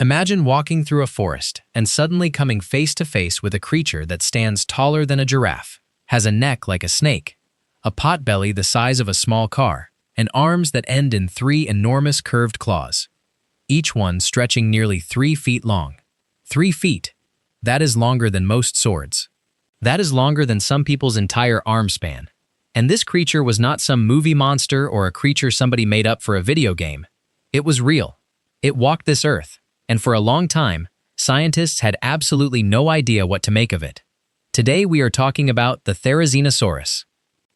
Imagine walking through a forest and suddenly coming face to face with a creature that stands taller than a giraffe, has a neck like a snake, a potbelly the size of a small car, and arms that end in 3 enormous curved claws, each one stretching nearly 3 feet long. 3 feet. That is longer than most swords. That is longer than some people's entire arm span. And this creature was not some movie monster or a creature somebody made up for a video game. It was real. It walked this earth, and for a long time, scientists had absolutely no idea what to make of it. Today we are talking about the Therizinosaurus.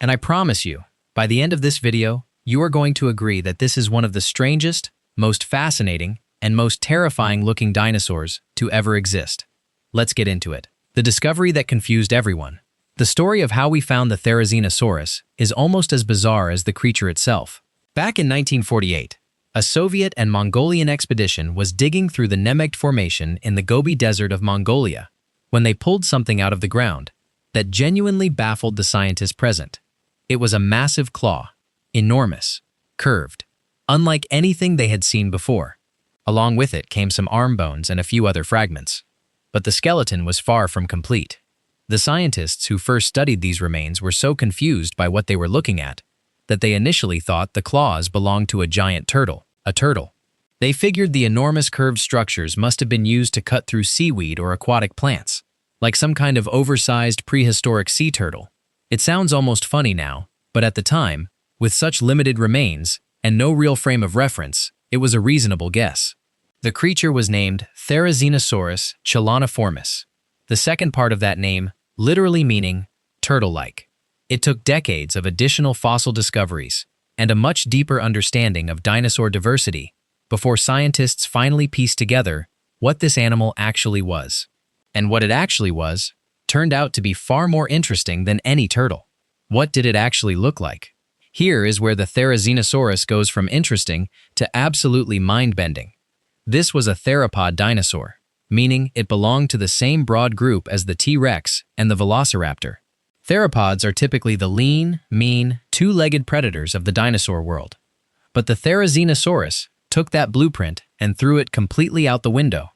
And I promise you, by the end of this video, you are going to agree that this is one of the strangest, most fascinating, and most terrifying looking dinosaurs to ever exist. Let's get into it. The discovery that confused everyone. The story of how we found the Therizinosaurus is almost as bizarre as the creature itself. Back in 1948, a Soviet and Mongolian expedition was digging through the Nemegt Formation in the Gobi Desert of Mongolia when they pulled something out of the ground that genuinely baffled the scientists present. It was a massive claw, enormous, curved, unlike anything they had seen before. Along with it came some arm bones and a few other fragments. But the skeleton was far from complete. The scientists who first studied these remains were so confused by what they were looking at that they initially thought the claws belonged to a giant turtle, a turtle. They figured the enormous curved structures must have been used to cut through seaweed or aquatic plants, like some kind of oversized prehistoric sea turtle. It sounds almost funny now, but at the time, with such limited remains and no real frame of reference, it was a reasonable guess. The creature was named Therizinosaurus cheloniformis, the second part of that name literally meaning turtle-like. It took decades of additional fossil discoveries and a much deeper understanding of dinosaur diversity before scientists finally pieced together what this animal actually was. And what it actually was turned out to be far more interesting than any turtle. What did it actually look like? Here is where the Therizinosaurus goes from interesting to absolutely mind-bending. This was a theropod dinosaur, meaning it belonged to the same broad group as the T-Rex and the Velociraptor. Theropods are typically the lean, mean, two-legged predators of the dinosaur world. But the Therizinosaurus took that blueprint and threw it completely out the window.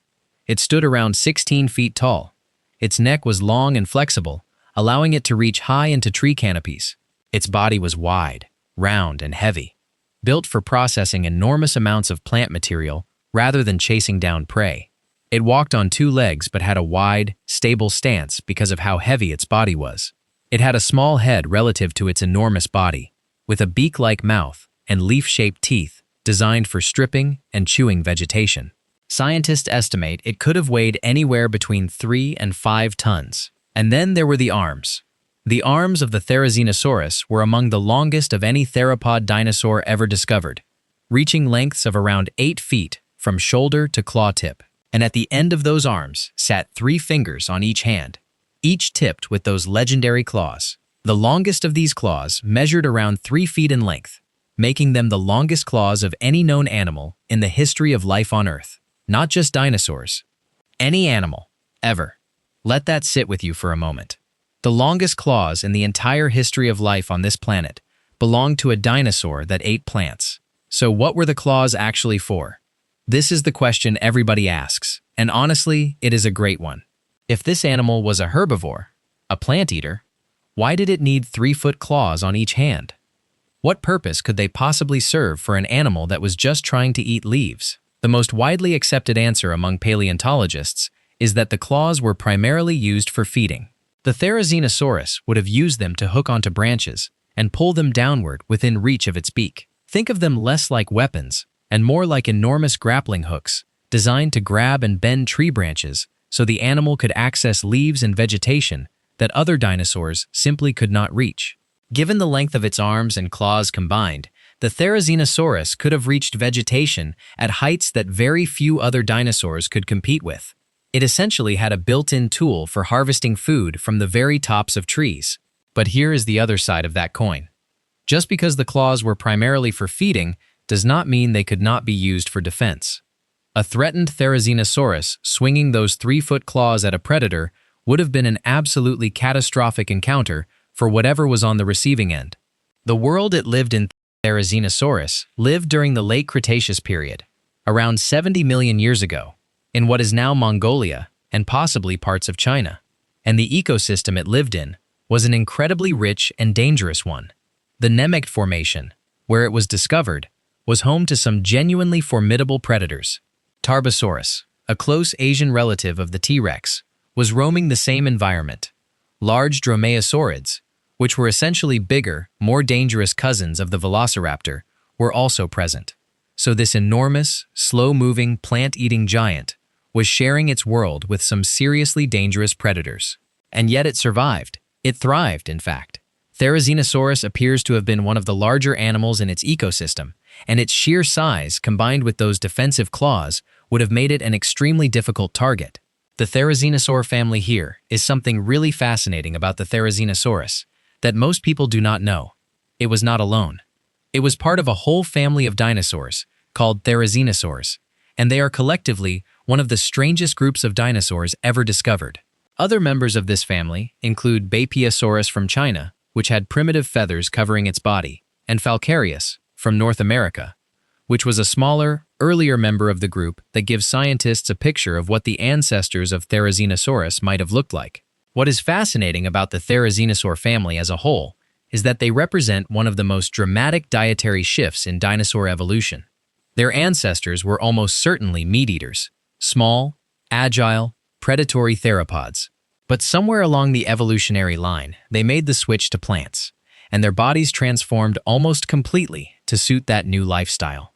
It stood around 16 feet tall. Its neck was long and flexible, allowing it to reach high into tree canopies. Its body was wide, round, and heavy, built for processing enormous amounts of plant material rather than chasing down prey. It walked on 2 legs but had a wide, stable stance because of how heavy its body was. It had a small head relative to its enormous body, with a beak-like mouth and leaf-shaped teeth designed for stripping and chewing vegetation. Scientists estimate it could have weighed anywhere between 3 and 5 tons. And then there were the arms. The arms of the Therizinosaurus were among the longest of any theropod dinosaur ever discovered, reaching lengths of around 8 feet from shoulder to claw tip. And at the end of those arms sat 3 fingers on each hand, each tipped with those legendary claws. The longest of these claws measured around 3 feet in length, making them the longest claws of any known animal in the history of life on Earth. Not just dinosaurs. Any animal, ever. Let that sit with you for a moment. The longest claws in the entire history of life on this planet belonged to a dinosaur that ate plants. So what were the claws actually for? This is the question everybody asks, and honestly, it is a great one. If this animal was a herbivore, a plant eater, why did it need 3-foot claws on each hand? What purpose could they possibly serve for an animal that was just trying to eat leaves? The most widely accepted answer among paleontologists is that the claws were primarily used for feeding. The Therizinosaurus would have used them to hook onto branches and pull them downward within reach of its beak. Think of them less like weapons and more like enormous grappling hooks designed to grab and bend tree branches so the animal could access leaves and vegetation that other dinosaurs simply could not reach. Given the length of its arms and claws combined, the Therizinosaurus could have reached vegetation at heights that very few other dinosaurs could compete with. It essentially had a built-in tool for harvesting food from the very tops of trees. But here is the other side of that coin. Just because the claws were primarily for feeding does not mean they could not be used for defense. A threatened Therizinosaurus swinging those 3-foot claws at a predator would have been an absolutely catastrophic encounter for whatever was on the receiving end. The world it lived in, Therizinosaurus, lived during the late Cretaceous period, around 70 million years ago. in what is now Mongolia and possibly parts of China. And the ecosystem it lived in was an incredibly rich and dangerous one. The Nemegt Formation, where it was discovered, was home to some genuinely formidable predators. Tarbosaurus, a close Asian relative of the T-Rex, was roaming the same environment. Large dromaeosaurids, which were essentially bigger, more dangerous cousins of the velociraptor, were also present. So this enormous, slow-moving, plant-eating giant was sharing its world with some seriously dangerous predators. And yet it survived. It thrived, in fact. Therizinosaurus appears to have been one of the larger animals in its ecosystem, and its sheer size, combined with those defensive claws, would have made it an extremely difficult target. The Therizinosaur family here is something really fascinating about the Therizinosaurus that most people do not know. It was not alone. It was part of a whole family of dinosaurs called Therizinosaurs, and they are collectively one of the strangest groups of dinosaurs ever discovered. Other members of this family include Bapiosaurus from China, which had primitive feathers covering its body, and Falcarius from North America, which was a smaller, earlier member of the group that gives scientists a picture of what the ancestors of Therizinosaurus might have looked like. What is fascinating about the Therizinosaur family as a whole is that they represent one of the most dramatic dietary shifts in dinosaur evolution. Their ancestors were almost certainly meat-eaters, small, agile, predatory theropods. But somewhere along the evolutionary line, they made the switch to plants, and their bodies transformed almost completely to suit that new lifestyle.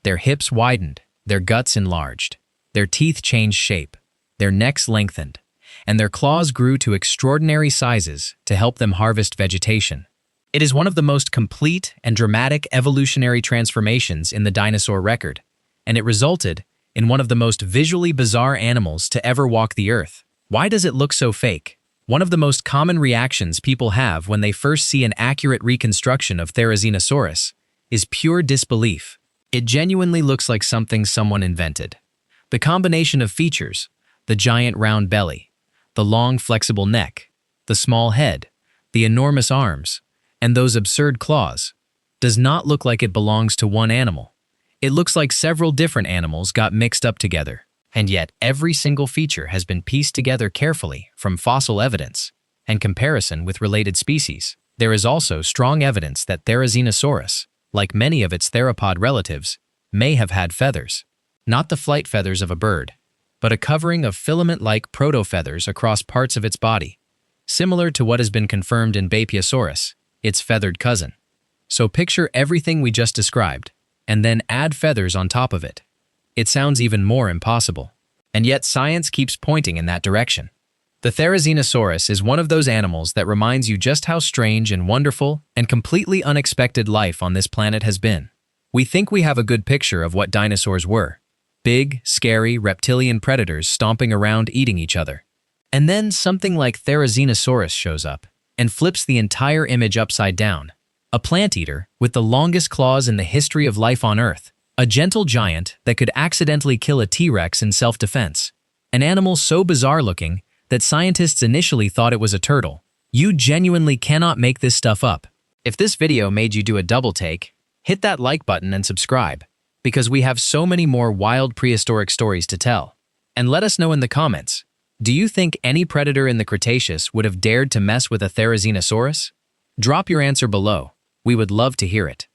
Their hips widened, their guts enlarged, their teeth changed shape, their necks lengthened, and their claws grew to extraordinary sizes to help them harvest vegetation. It is one of the most complete and dramatic evolutionary transformations in the dinosaur record, and it resulted in one of the most visually bizarre animals to ever walk the earth. Why does it look so fake? One of the most common reactions people have when they first see an accurate reconstruction of Therizinosaurus is pure disbelief. It genuinely looks like something someone invented. The combination of features, the giant round belly, the long flexible neck, the small head, the enormous arms, and those absurd claws, does not look like it belongs to one animal. It looks like several different animals got mixed up together. And yet, every single feature has been pieced together carefully from fossil evidence and comparison with related species. There is also strong evidence that Therizinosaurus, like many of its theropod relatives, may have had feathers. Not the flight feathers of a bird, but a covering of filament-like proto-feathers across parts of its body, similar to what has been confirmed in Bapiosaurus, its feathered cousin. So picture everything we just described, and then add feathers on top of it. It sounds even more impossible. And yet science keeps pointing in that direction. The Therizinosaurus is one of those animals that reminds you just how strange and wonderful and completely unexpected life on this planet has been. We think we have a good picture of what dinosaurs were. Big, scary, reptilian predators stomping around eating each other. And then something like Therizinosaurus shows up and flips the entire image upside down. A plant eater with the longest claws in the history of life on Earth. A gentle giant that could accidentally kill a T-Rex in self-defense. An animal so bizarre-looking that scientists initially thought it was a turtle. You genuinely cannot make this stuff up. If this video made you do a double take, hit that like button and subscribe, because we have so many more wild prehistoric stories to tell. And let us know in the comments, do you think any predator in the Cretaceous would have dared to mess with a Therizinosaurus? Drop your answer below. We would love to hear it.